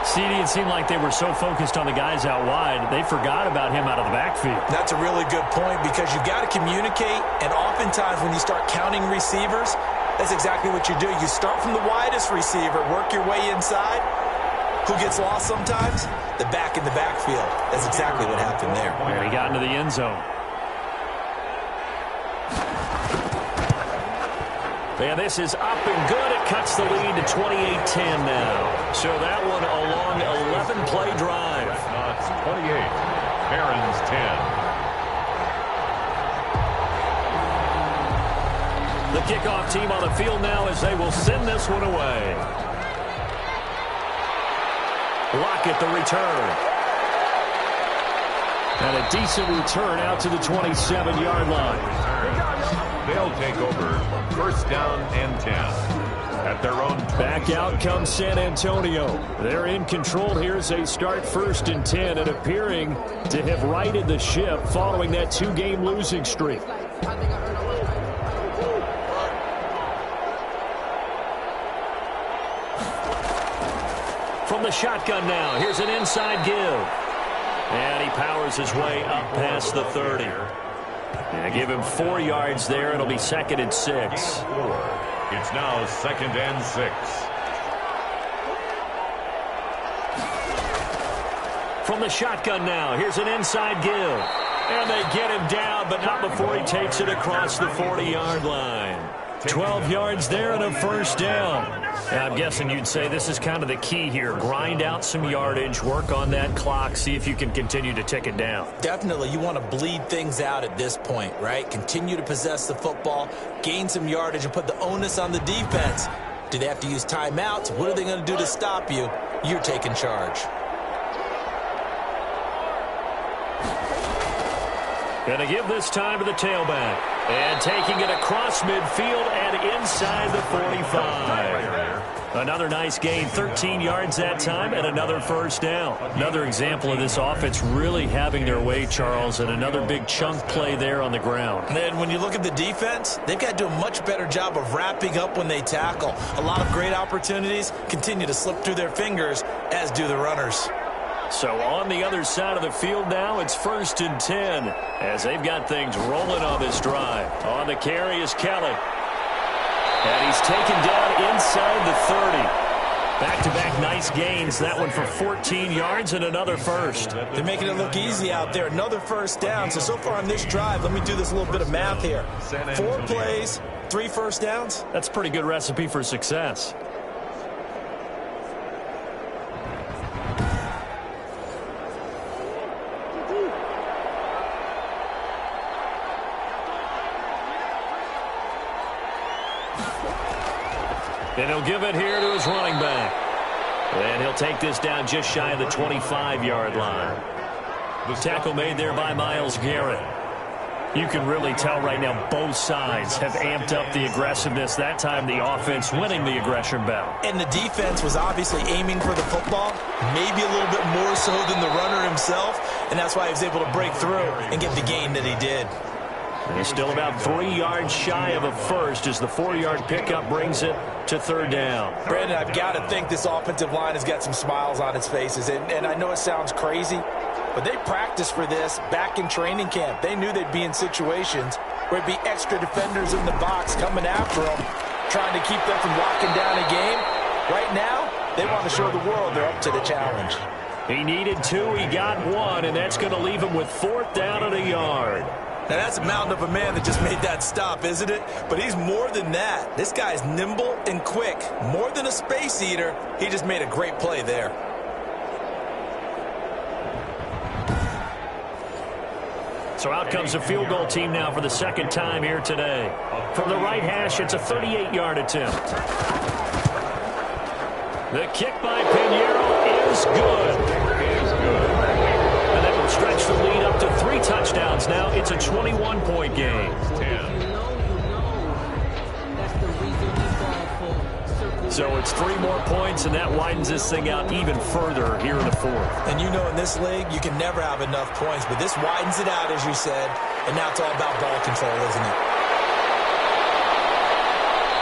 CD, it seemed like they were so focused on the guys out wide, they forgot about him out of the backfield. That's a really good point because you've got to communicate, and oftentimes when you start counting receivers, that's exactly what you do. You start from the widest receiver, work your way inside. Who gets lost sometimes? The back in the backfield. That's exactly what happened there. And he got into the end zone. And this is up and good. It cuts the lead to 28-10 now. So that one a long 11-play drive. Dreadnoughts 28, Barons 10. The kickoff team on the field now as they will send this one away. Lockett the return. And a decent return out to the 27-yard line. They'll take over first down and 10 at their own. Back out comes San Antonio. They're in control here as they start first and 10 and appearing to have righted the ship following that 2-game losing streak. From the shotgun now, here's an inside give. And he powers his way up past the 30. And give him 4 yards there. It'll be 2nd and 6. It's now 2nd and 6. From the shotgun now, here's an inside give. And they get him down, but not before he takes it across the 40-yard line. 12 yards there and a first down. I'm guessing you'd say this is kind of the key here. Grind out some yardage, work on that clock, see if you can continue to tick it down. Definitely, you want to bleed things out at this point, right? Continue to possess the football, gain some yardage, and put the onus on the defense. Do they have to use timeouts? What are they going to do to stop you? You're taking charge. Going to give this time to the tailback. And taking it across midfield and inside the 45. Another nice gain, 13 yards that time, and another first down. Another example of this offense really having their way, Charles, and another big chunk play there on the ground. And then when you look at the defense, they've got to do a much better job of wrapping up when they tackle. A lot of great opportunities continue to slip through their fingers, as do the runners. So on the other side of the field now, it's 1st and 10 as they've got things rolling on this drive. On the carry is Kelly. And he's taken down inside the 30. Back-to-back nice gains. That one for 14 yards and another first. They're making it look easy out there. Another first down. So far on this drive, let me do this little bit of math here. 4 plays, 3 first downs. That's a pretty good recipe for success. And he'll give it here to his running back. And he'll take this down just shy of the 25-yard line. The tackle made there by Myles Garrett. You can really tell right now both sides have amped up the aggressiveness. That time the offense winning the aggression battle. And the defense was obviously aiming for the football, maybe a little bit more so than the runner himself. And that's why he was able to break through and get the gain that he did. And he's still about 3 yards shy of a first as the 4-yard pickup brings it to 3rd down. Brandon, I've got to think this offensive line has got some smiles on its faces. And I know it sounds crazy, but they practiced for this back in training camp. They knew they'd be in situations where it'd be extra defenders in the box coming after them, trying to keep them from locking down a game. Right now, they want to show the world they're up to the challenge. He needed 2, he got 1, and that's going to leave him with 4th down and a yard. Now, that's a mountain of a man that just made that stop, isn't it? But he's more than that. This guy's nimble and quick. More than a space eater, he just made a great play there. So out comes the field goal team now for the second time here today. From the right hash, it's a 38-yard attempt. The kick by Pinheiro is good. And that will stretch the lead up to 3 touchdowns. Now it's a 21-point game. So it's 3 more points, and that widens this thing out even further here in the 4th. And you know, in this league, you can never have enough points, but this widens it out, as you said, and now it's all about ball control, isn't it?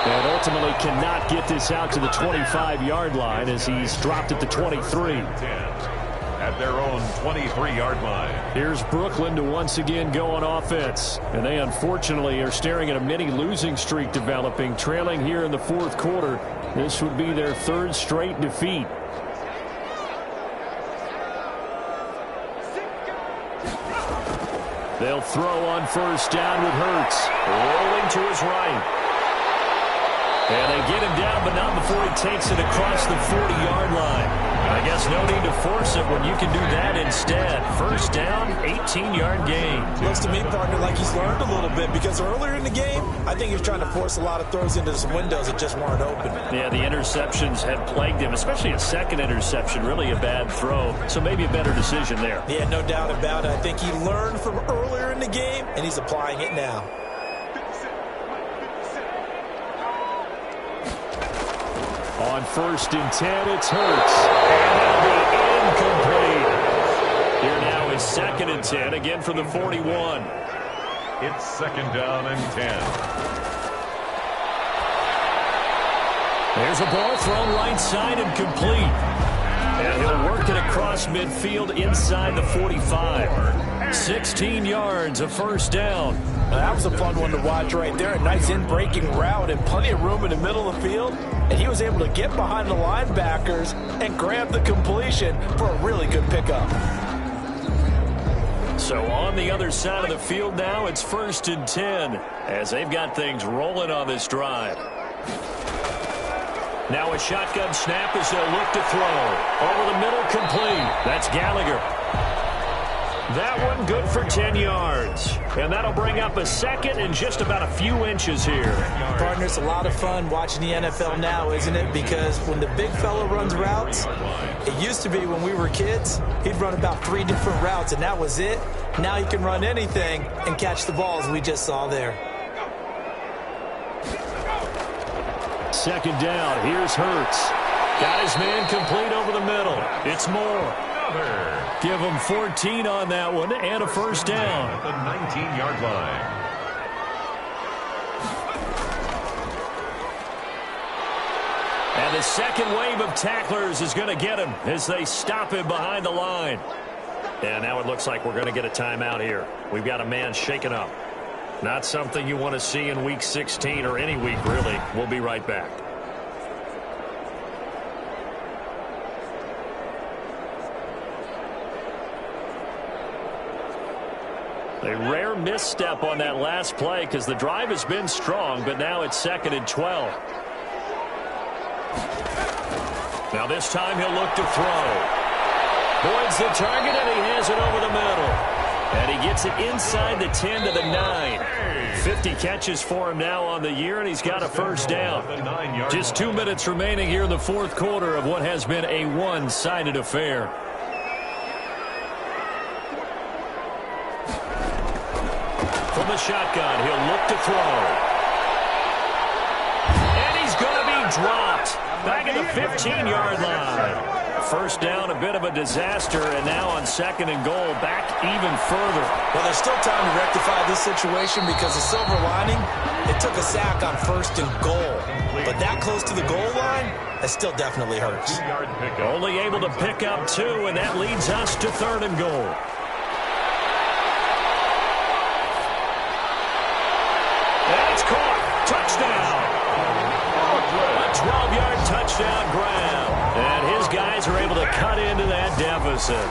And ultimately cannot get this out to the 25-yard line as he's dropped at the 23. At their own 23-yard line. Here's Brooklyn to once again go on offense. And they unfortunately are staring at a mini losing streak developing, trailing here in the 4th quarter. This would be their 3rd straight defeat. They'll throw on first down with Hurts. Rolling to his right. And they get him down, but not before he takes it across the 40-yard line. I guess no need to force it when you can do that instead. First down, 18-yard gain. Looks to me, partner, like he's learned a little bit because earlier in the game, I think he was trying to force a lot of throws into some windows that just weren't open. Yeah, the interceptions had plagued him, especially a second interception, really a bad throw. So maybe a better decision there. Yeah, no doubt about it. I think he learned from earlier in the game, and he's applying it now. On first and 10, it's Hurts. And that'll be incomplete. Here now is 2nd and 10, again from the 41. It's 2nd down and 10. There's a ball thrown right side and complete. And he'll work it across midfield inside the 45. 16 yards, a first down. Now, that was a fun one to watch right there. A nice in-breaking route and plenty of room in the middle of the field. And he was able to get behind the linebackers and grab the completion for a really good pickup. So on the other side of the field now, it's 1st and 10 as they've got things rolling on this drive. Now a shotgun snap as they'll look to throw. Over the middle, complete. That's Gallagher. That one good for 10 yards. And that'll bring up a 2nd and just about a few inches here. Partner, it's a lot of fun watching the NFL now, isn't it? Because when the big fella runs routes, it used to be when we were kids, he'd run about 3 different routes, and that was it. Now he can run anything and catch the balls we just saw there. 2nd down. Here's Hurts. Got his man complete over the middle. It's Moore. Give him 14 on that one and a first down. At the 19-yard line. And the second wave of tacklers is going to get him as they stop him behind the line. And now it looks like we're going to get a timeout here. We've got a man shaken up. Not something you want to see in Week 16 or any week, really. We'll be right back. A rare misstep on that last play because the drive has been strong, but now it's 2nd and 12. Now this time he'll look to throw. Boyd's the target, and he has it over the middle. And he gets it inside the 10 to the 9. 50 catches for him now on the year, and he's got a first down. Just 2 minutes remaining here in the 4th quarter of what has been a one-sided affair. From the shotgun, he'll look to throw. And he's going to be dropped back at the 15-yard line. First down, a bit of a disaster, and now on 2nd and goal, back even further. Well, there's still time to rectify this situation because the silver lining, it took a sack on 1st and goal. But that close to the goal line, that still definitely hurts. Only able to pick up 2, and that leads us to 3rd and goal. That's caught. Touchdown. A 12-yard touchdown grab. And his guys are able to cut into that deficit.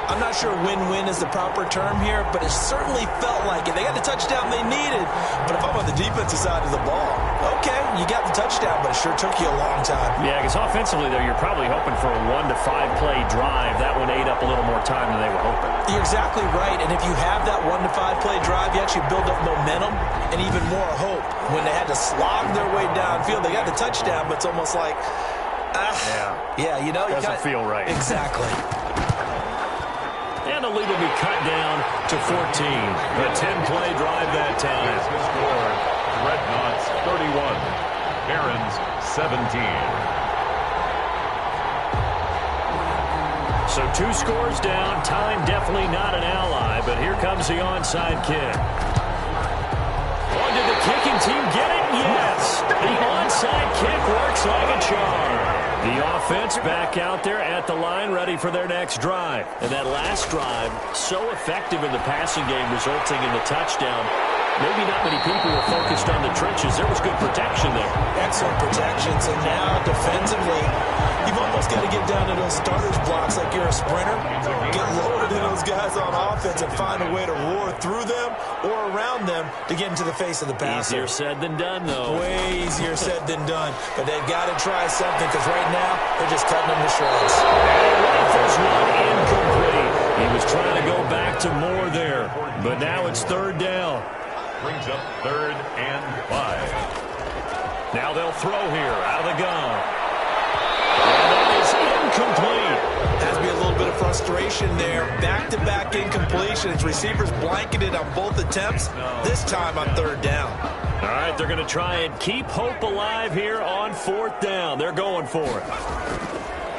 I'm not sure win-win is the proper term here, but it certainly felt like it. They got the touchdown they needed, but if I'm on the defensive side of the ball, okay, you got the touchdown, but it sure took you a long time. Yeah, because offensively, though, you're probably hoping for a 1 to 5 play drive. That one ate up a little more time than they were hoping. You're exactly right, and if you have that 1 to 5 play drive, you actually build up momentum and even more hope. When they had to slog their way downfield, they got the touchdown, but it's almost like, yeah, you know, doesn't feel right. Exactly. And the lead will be cut down to 14. A 10-play drive that time. Score, Dreadnoughts 31, Barons 17. So 2 scores down. Time definitely not an ally, but here comes the onside kick. Did the kicking team get it? Yes. The onside kick works like a charm. The offense back out there at the line, ready for their next drive. And that last drive, so effective in the passing game, resulting in the touchdown. Maybe not many people were focused on the trenches. There was good protection there. Excellent protection. So now, defensively, you've almost got to get down to those starters blocks like you're a sprinter. Get lower than those guys on offense and find a way to roar through them or around them to get into the face of the passer. Easier said than done, though. Way easier said than done. But they've got to try something because right now, they're just cutting them to shreds. And rifles one incomplete. He was trying to go back to more there. But now it's 3rd down. Brings up 3rd and 5. Now they'll throw here out of the gun. And that is incomplete. Has to be a little bit of frustration there. Back-to-back incompletions. Receivers blanketed on both attempts. This time on 3rd down. All right, they're going to try and keep hope alive here on 4th down. They're going for it.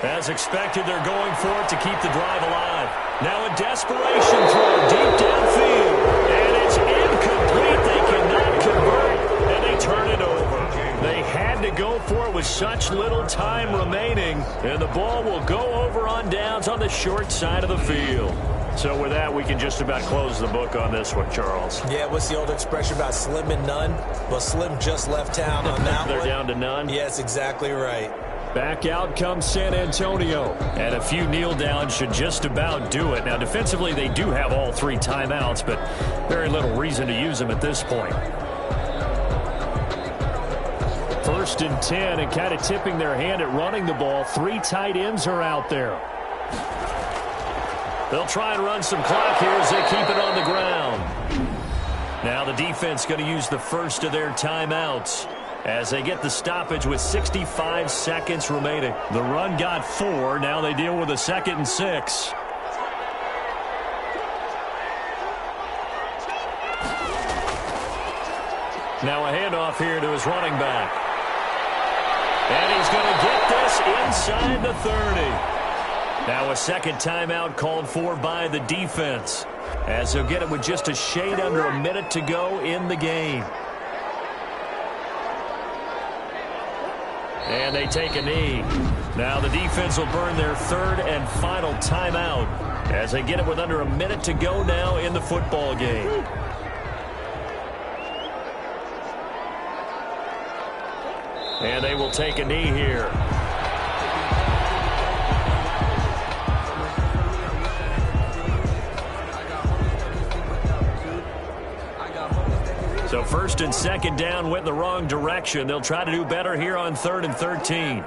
As expected, they're going for it to keep the drive alive. Now a desperation throw deep downfield. And it's incomplete. They cannot convert, and they turn it over. They had to go for it with such little time remaining, and the ball will go over on downs on the short side of the field. So with that, we can just about close the book on this one, Charles. Yeah, what's the old expression about slim and none? Well, Slim just left town on that They're one. down to none? Yes, exactly right. Back out comes San Antonio. And a few kneel downs should just about do it. Now, defensively, they do have all 3 timeouts, but very little reason to use them at this point. 1st and 10, and kind of tipping their hand at running the ball. 3 tight ends are out there. They'll try and run some clock here as they keep it on the ground. Now the defense going to use the first of their timeouts as they get the stoppage with 65 seconds remaining. The run got 4. Now they deal with a 2nd and 6. Now a handoff here to his running back. And he's going to get this inside the 30. Now a 2nd timeout called for by the defense, as they'll get it with just a shade under a minute to go in the game. And they take a knee. Now the defense will burn their 3rd and final timeout as they get it with under a minute to go now in the football game. And they will take a knee here. So 1st and 2nd down went in the wrong direction. They'll try to do better here on 3rd and 13.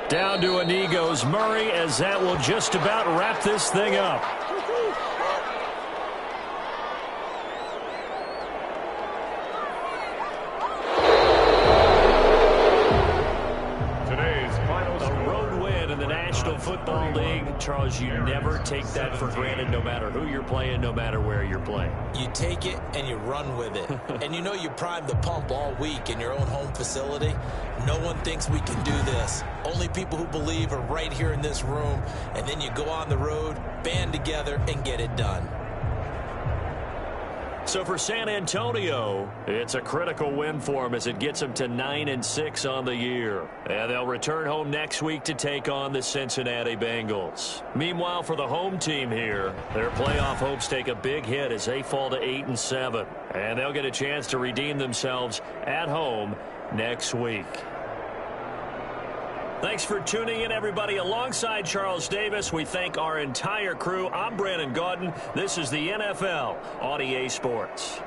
Down to a knee goes Murray, as that will just about wrap this thing up. Football League, Charles, you never take that for granted, no matter who you're playing, no matter where you're playing. You take it and you run with it. And you know you primed the pump all week in your own home facility. No one thinks we can do this. Only people who believe are right here in this room. And then you go on the road, band together, and get it done. So for San Antonio, it's a critical win for them as it gets them to 9-6 on the year. And they'll return home next week to take on the Cincinnati Bengals. Meanwhile, for the home team here, their playoff hopes take a big hit as they fall to 8-7. And they'll get a chance to redeem themselves at home next week. Thanks for tuning in, everybody. Alongside Charles Davis, we thank our entire crew. I'm Brandon Gaudin. This is the NFL on EA Sports.